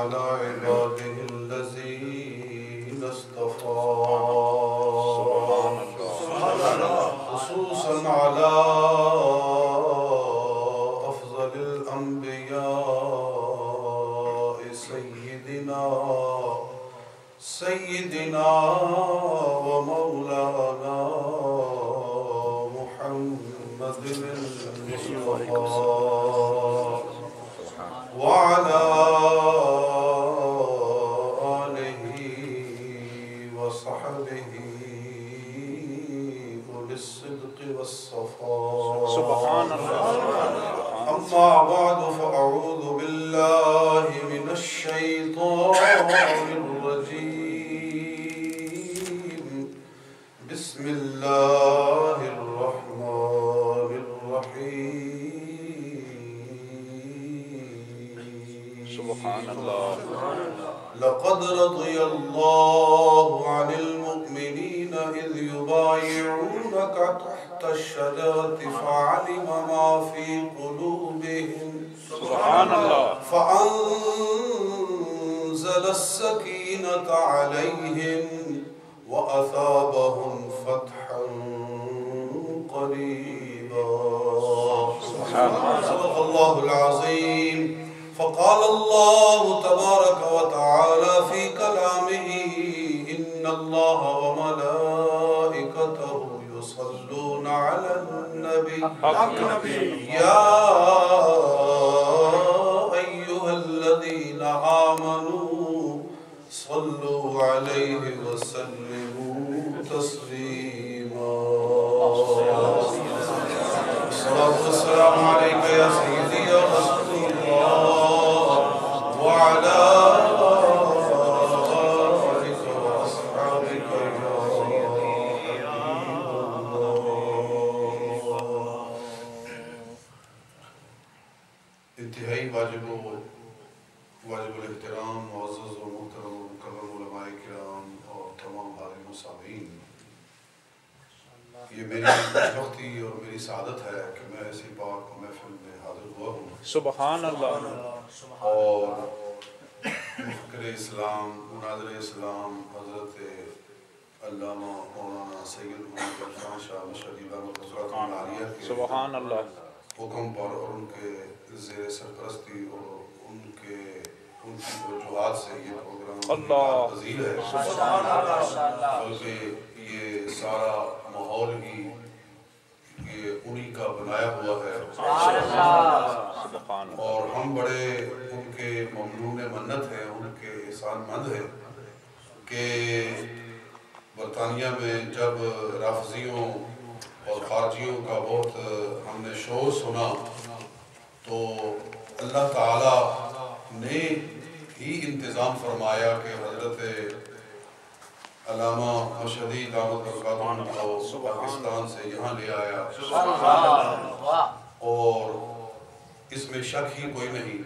على عباده الذين اصطفى خصوصا على أفضل الأنبياء سيدنا ومولانا محمد المصطفى وعلى آله وصحبه أولي الصدق والصفاء سبحان الله. أما بعد فأعوذ بالله من الشيطان الرجيم. بسم الله الرحمن الرحيم. سبحان الله. لقد رضي الله عن المؤمنين إذ يبايعونك تحت الشجرة فعلم ما في قلوبهم سبحان الله فأنزل السكينة عليهم وأثابهم فتحا قريبا. صدق الله العظيم. فقال الله تبارك وتعالى في كلامه إن الله وملائكته يصلون على النبي يا أيها الذين آمنوا صلوا عليه وسلموا تسليما. الصلاة والسلام عليك يا سيدي يا رسول الله وعلى آلك وأصحابك يا حبيب الله. انتہائی واجب الاحترام معزز و محترم و مکرم علماء کرام اور تمام حاضرین و سامعین، یہ میری خوشبختی اور میری سعادت ہے کہ میں ایسی پاک محفل میں حاضر ہوا ہوں. سبحان اللہ. اور مفکر اسلام، مناظر اسلام حضرت علامہ مولانا سید محمد عرفان شاہ مشہدی دامت برکاتہ العالیہ کے سبحان اللہ حکم پر اور ان کے زیر سرپرستی اور ان کی وجوہات سے یہ پروگرام پذیر ہے. بلکہ یہ سارا ماحول ہی یہ انہی کا بنایا ہوا ہے اور ہم بڑے ان کے ممنون منت ہیں، ان کے احسان مند ہیں کہ برطانیہ میں جب رافضیوں اور خارجیوں کا بہت ہم نے شور سنا تو اللہ تعالی نے ہی انتظام فرمایا کہ حضرت علامہ مشہدی دامت برکاتہ کو پاکستان سے یہاں لے آیا. اور اس میں شک ہی کوئی نہیں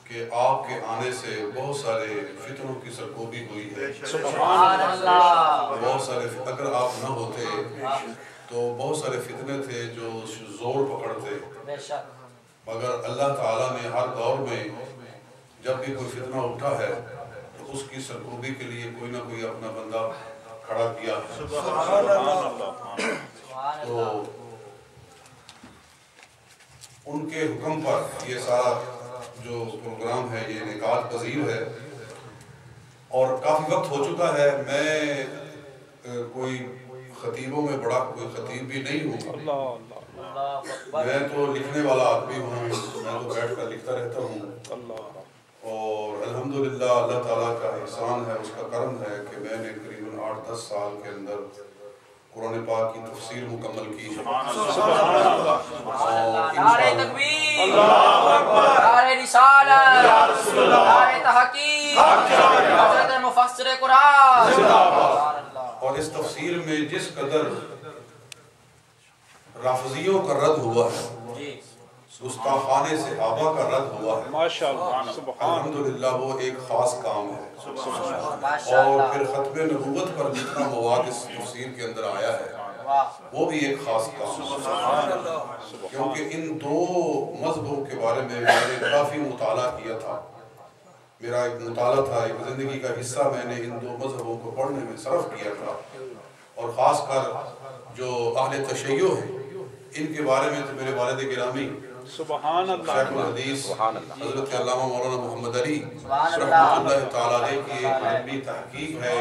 کہ آپ کے آنے سے بہت سارے فتنوں کی سرکوبی ہوئی ہے. بہت سارے اگر آپ نہ ہوتے تو بہت سارے فتنے تھے جو زور پکڑتے، مگر اللہ تعالیٰ نے ہر دور میں جب بھی کوئی فتنہ اٹھا ہے تو اس کی سرکوبی کے لیے کوئی نہ کوئی اپنا بندہ کھڑا کیا ہے. تو ان کے حکم پر یہ سارا جو پروگرام ہے یہ انعقاد پذیر ہے اور کافی وقت ہو چکا ہے. میں کوئی خطیبوں میں بڑا کوئی خطیب بھی نہیں ہوں، میں تو لکھنے والا آدمی ہوں، میں تو بیٹھ کر لکھتا رہتا ہوں. اور الحمدللہ اللہ تعالیٰ کا احسان ہے، اس کا کرم ہے کہ میں نے قریباً 8-10 سال کے اندر قرآن پاک کی تفسیر مکمل کی ہے. نعرہ تکبیر، نعرہ رسالت، نعرہ تحقیق، حضرت مفسر قرآن. اور اس تفسیر میں جس قدر رافضیوں کا رد ہوا ہے، گستاخان صحابہ کا رد ہوا ہے، الحمدللہ وہ ایک خاص کام ہے. اور پھر ختم نبوت پر جتنا مواد اس تفسیر کے اندر آیا ہے وہ بھی ایک خاص کام ہے. کیونکہ ان دو مذہبوں کے بارے میں میں نے کافی مطالعہ کیا تھا میرا ایک مطالعہ تھا، ایک زندگی کا حصہ میں نے ان دو مذہبوں کو پڑھنے میں صرف کیا تھا، اور خاص کر جو اہل تشیع ہیں ان کے بارے میں تو میرے والد گرامی سبحان اللہ شیخ الحدیث حضرت علامہ مولانا محمد علی رحمۃ اللہ تعالیٰ علیہ کی ایک علمی تحقیق ہے،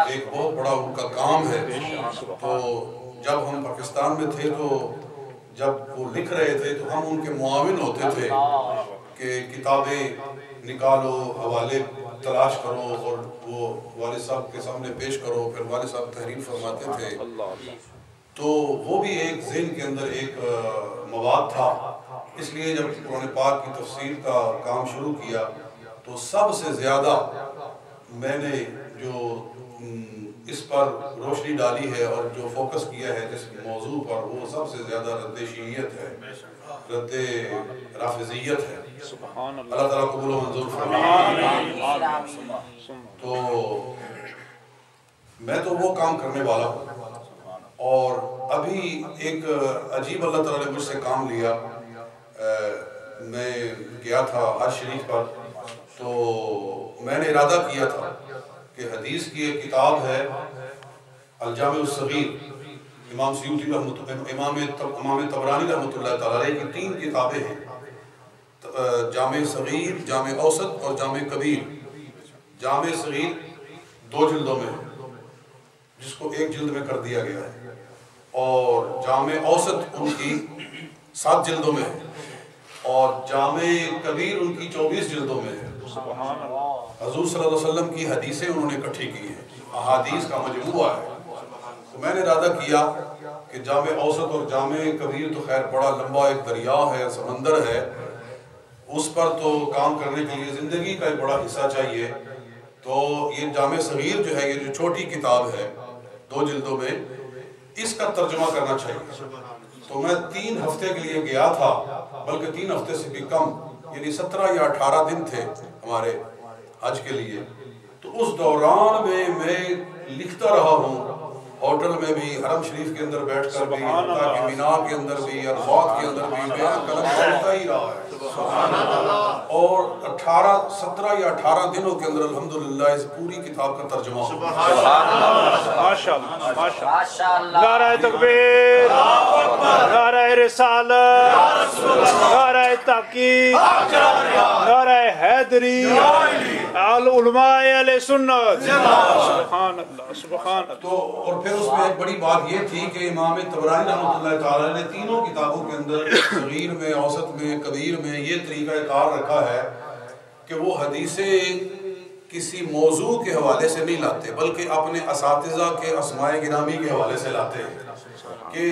ایک بہت بڑا ان کا کام ہے۔ تو جب ہم پاکستان میں تھے تو جب وہ لکھ رہے تھے تو ہم ان کے معاون ہوتے تھے کہ کتابیں نکالو، حوالے تلاش کرو اور وہ والد صاحب کے سامنے پیش کرو، پھر والد صاحب تحریر فرماتے تھے۔ تو وہ بھی ایک ذہن کے اندر ایک مواد تھا، اس لیے جب قرآن پاک کی تفسیر کا کام شروع کیا تو سب سے زیادہ میں نے جو اس پر روشنی ڈالی ہے اور جو فوکس کیا ہے جس موضوع پر، وہ سب سے زیادہ رد شیعیت ہے، رد رافضیت ہے۔ اللہ تعالیٰ قبول و منظور فرمائے۔ تو میں تو وہ کام کرنے والا ہوں، اور ابھی ایک عجیب اللہ تعالیٰ نے مجھ سے کام لیا۔ میں گیا تھا حج شریف پر، تو میں نے ارادہ کیا تھا کہ حدیث کی ایک کتاب ہے الجامع الصغیر، امام سیوطی امام طبرانی رحمۃ اللہ تعالیٰ علیہ کی 3 کتابیں ہیں، جامع صغیر، جامع اوسط اور جامع کبیر۔ جامع صغیر 2 جلدوں میں ہے، جس کو 1 جلد میں کر دیا گیا ہے، اور جامع اوسط ان کی 7 جلدوں میں ہے، اور جامع کبیر ان کی 24 جلدوں میں ہے۔ حضور صلی اللہ علیہ وسلم کی حدیثیں انہوں نے اکٹھی کی ہیں، احادیث کا مجموعہ ہے۔ تو میں نے ارادہ کیا کہ جامع اوسط اور جامع کبیر تو خیر بڑا لمبا ایک دریا ہے، سمندر ہے، اس پر تو کام کرنے کے لیے زندگی کا ایک بڑا حصہ چاہیے۔ تو یہ جامع صغیر جو ہے، یہ جو چھوٹی کتاب ہے 2 جلدوں میں، اس کا ترجمہ کرنا چاہیے۔ تو میں 3 ہفتے کے لیے گیا تھا، بلکہ 3 ہفتے سے بھی کم، یعنی 17 یا 18 دن تھے ہمارے حج کے لیے۔ تو اس دوران میں لکھتا رہا ہوں، ہوٹل میں بھی، حرم شریف کے اندر بیٹھ کر بھی، تاکہ مینار کے اندر بھی، عرفات کے اندر بھی، میرا قلم چلتا ہی رہا ہے۔ اور 17 یا 18 دنوں کے اندر الحمدللہ اس پوری کتاب کا ترجمہ ہو۔ ماشاءاللہ ماشاءاللہ، نعرہ تکبیر، نعرہ رسالت، نعرہ تحقیق، نعرہ حیدری، علماء اہل سنت، سبحان اللہ سبحان اللہ۔ تو اور پھر اس میں ایک بڑی بات یہ تھی کہ امام طبرانی رحمۃ اللہ تعالیٰ نے تینوں کتابوں کے اندر، صغیر میں، اوسط میں، کبیر میں، یہ طریقہ کار رکھا ہے کہ وہ حدیثیں کسی موضوع کے حوالے سے نہیں لاتے، بلکہ اپنے اساتذہ کے اسماء گرامی کے حوالے سے لاتے ہیں، کہ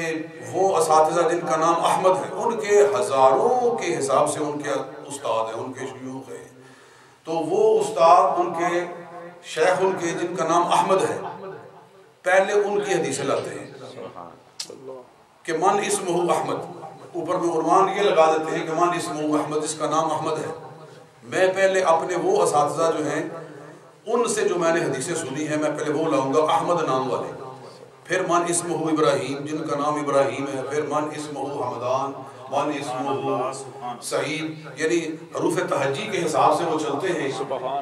وہ اساتذہ جن کا نام احمد ہے، ان کے ہزاروں کے حساب سے ان کے استاد ہیں، ان کے شیوخ ہیں۔ تو وہ استاد ان کے شیخ ان کے جن کا نام احمد ہے، پہلے ان کی حدیثیں لاتے ہیں کہ من اسمہ احمد، اوپر میں عنوان یہ لگا دیتے ہیں کہ من اسمہ احمد، اس کا نام احمد ہے۔ میں پہلے اپنے وہ اساتذہ جو ہیں ان سے جو میں نے حدیثیں سنی ہیں، میں پہلے وہ لاؤں گا احمد نام والے، پھر من اسمہ ابراہیم جن کا نام ابراہیم ہے، پھر من اسمہ حمدان، من اسمہ سعید، یعنی حروف تہجی کے حساب سے وہ چلتے ہیں۔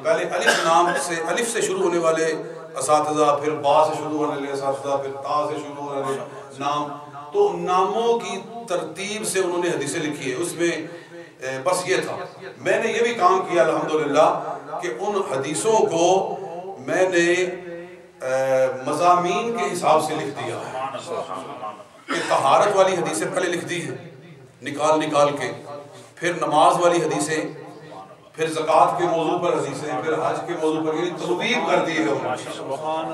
پہلے الف نام سے، الف سے شروع ہونے والے اساتذہ، پھر با سے شروع ہونے والے اساتذہ، پھر تا سے شروع ہونے والے نام، تو ناموں کی ترتیب سے انہوں نے حدیثیں لکھی ہے۔ اس میں بس یہ تھا، میں نے یہ بھی کام کیا الحمدللہ کہ ان حدیثوں کو میں نے مضامین کے حساب سے لکھ دیا ہے، کہ طہارت والی حدیثیں پہلے لکھ دی ہیں نکال کے، پھر نماز والی حدیثیں، پھر زکوٰۃ کے موضوع پر حدیثیں، پھر حج کے موضوع پر، یعنی ترتیب کر دی ہے۔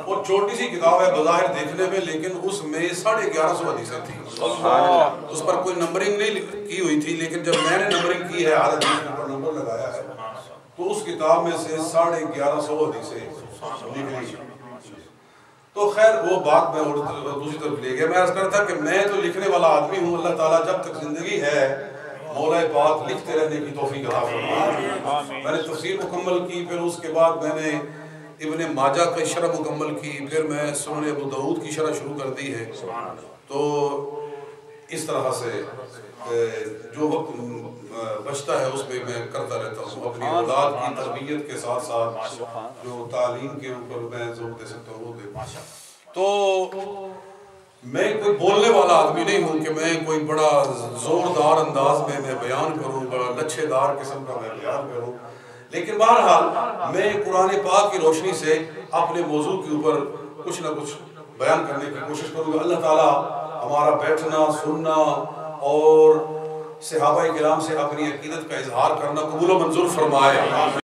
وہ چھوٹی سی کتاب ہے بظاہر دیکھنے میں، لیکن اس میں 1150 حدیثیں تھیں، اس پر کوئی نمبرنگ نہیں کی ہوئی تھی، لیکن جب میں نے نمبرنگ کی ہے، ہر حدیث پر نمبر لگایا ہے، تو اس کتاب میں سے 1150 حدیثیں نکلی۔ تو خیر وہ بات میں دوسری طرف لے گیا۔ میں عرض کرتا تھا کہ میں تو لکھنے والا آدمی ہوں، اللہ تعالیٰ جب تک زندگی ہے مولا پاک لکھتے رہنے کی توفیق عطا فرمائے۔ میں نے تفسیر مکمل کی، پھر اس کے بعد میں نے ابن ماجہ کی شرح مکمل کی، پھر میں سنن ابو داؤد کی شرح شروع کر دی ہے۔ تو اس طرح سے جو وقت بچتا ہے اس میں کرتا رہتا ہوں. اپنی اولاد کی تربیت کے ساتھ ساتھ جو تعلیم کے اوپر میں زور دے سکتا ہوں وہ دے. تو میں کوئی بولنے والا آدمی نہیں ہوں کہ میں کوئی بڑا زوردار انداز میں بیان کروں, بڑا لچھے دار قسم کا میں بیان کروں, لیکن بہرحال میں قرآن پاک کی روشنی سے اپنے موضوع کے اوپر کچھ نہ کچھ بیان کرنے کی کوشش کروں گا. اللہ تعالیٰ ہمارا بیٹھنا, سننا اور صحابہ کرام سے اپنی عقیدت کا اظہار کرنا قبول و منظور فرمائے.